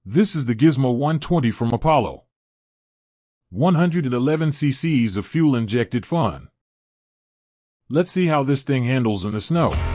This is the Gizmo 120 from Apollo. 111 cc's of fuel-injected fun. Let's see how this thing handles in the snow.